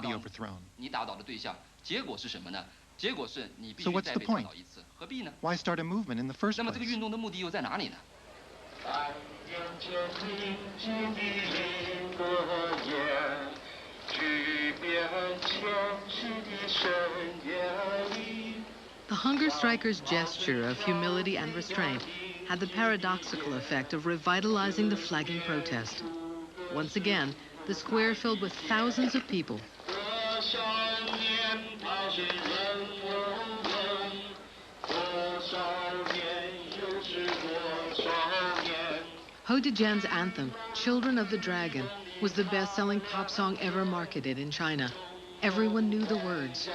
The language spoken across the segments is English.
to be overthrown. 你打倒的对象，结果是什么呢？结果是你必 So 须 what's 再 the 被打 point? 倒一次，何必呢？ Why start a movement in the first 那么这个 place? 运动的目的又在哪里呢？ The hunger strikers' gesture of humility and restraint had the paradoxical effect of revitalizing the flagging protest. Once again, the square filled with thousands of people. Ho Dejian's anthem, Children of the Dragon, was the best-selling pop song ever marketed in China. Everyone knew the words.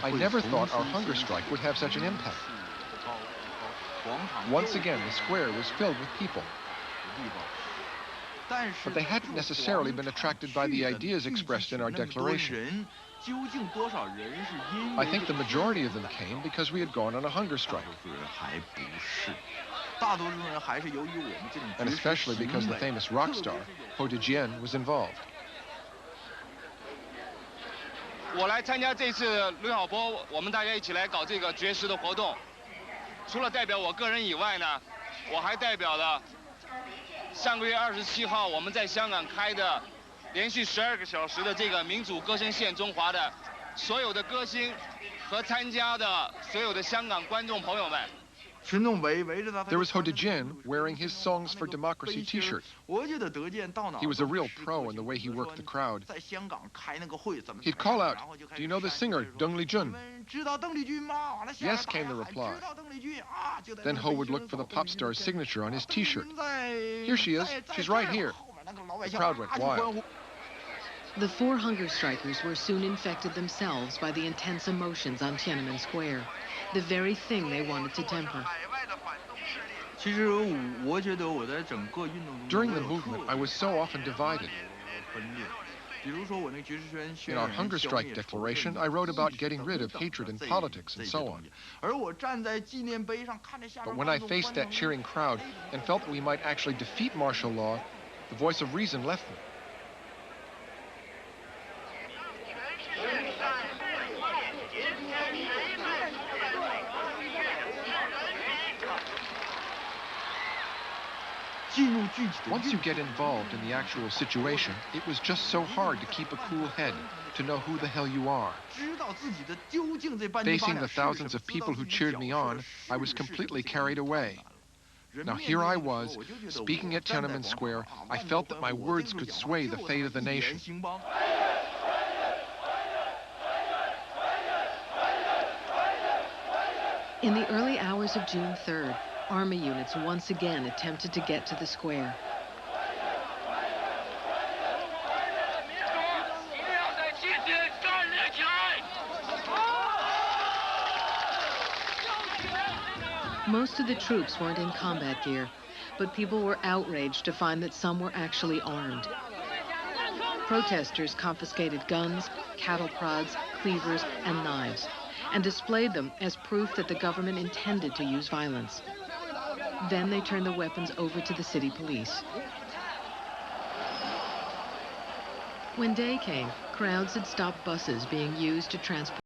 I never thought our hunger strike would have such an impact. Once again, the square was filled with people. But they hadn't necessarily been attracted by the ideas expressed in our declaration. I think the majority of them came because we had gone on a hunger strike. And especially because the famous rock star, Ho Dejian, was involved. 我来参加这次刘晓波，我们大家一起来搞这个绝食的活动。除了代表我个人以外呢，我还代表了上个月27号我们在香港开的连续12个小时的这个民主歌声献中华的所有的歌星和参加的所有的香港观众朋友们。 There was Ho Dejian wearing his Songs for Democracy t-shirt. He was a real pro in the way he worked the crowd. He'd call out, "Do you know the singer, Deng Lijun?" "Yes," came the reply. Then Ho would look for the pop star's signature on his t-shirt. "Here she is. She's right here." The crowd went wild. The four hunger strikers were soon infected themselves by the intense emotions on Tiananmen Square, the very thing they wanted to temper. During the movement, I was so often divided. In our hunger strike declaration, I wrote about getting rid of hatred in politics and so on. But when I faced that cheering crowd and felt that we might actually defeat martial law, the voice of reason left me. Once you get involved in the actual situation, it was just so hard to keep a cool head, to know who the hell you are. Facing the thousands of people who cheered me on, I was completely carried away. Now here I was, speaking at Tiananmen Square. I felt that my words could sway the fate of the nation. In the early hours of June 3rd, Army units once again attempted to get to the square. Most of the troops weren't in combat gear, but people were outraged to find that some were actually armed. Protesters confiscated guns, cattle prods, cleavers, and knives, and displayed them as proof that the government intended to use violence. Then they turned the weapons over to the city police. When day came, crowds had stopped buses being used to transport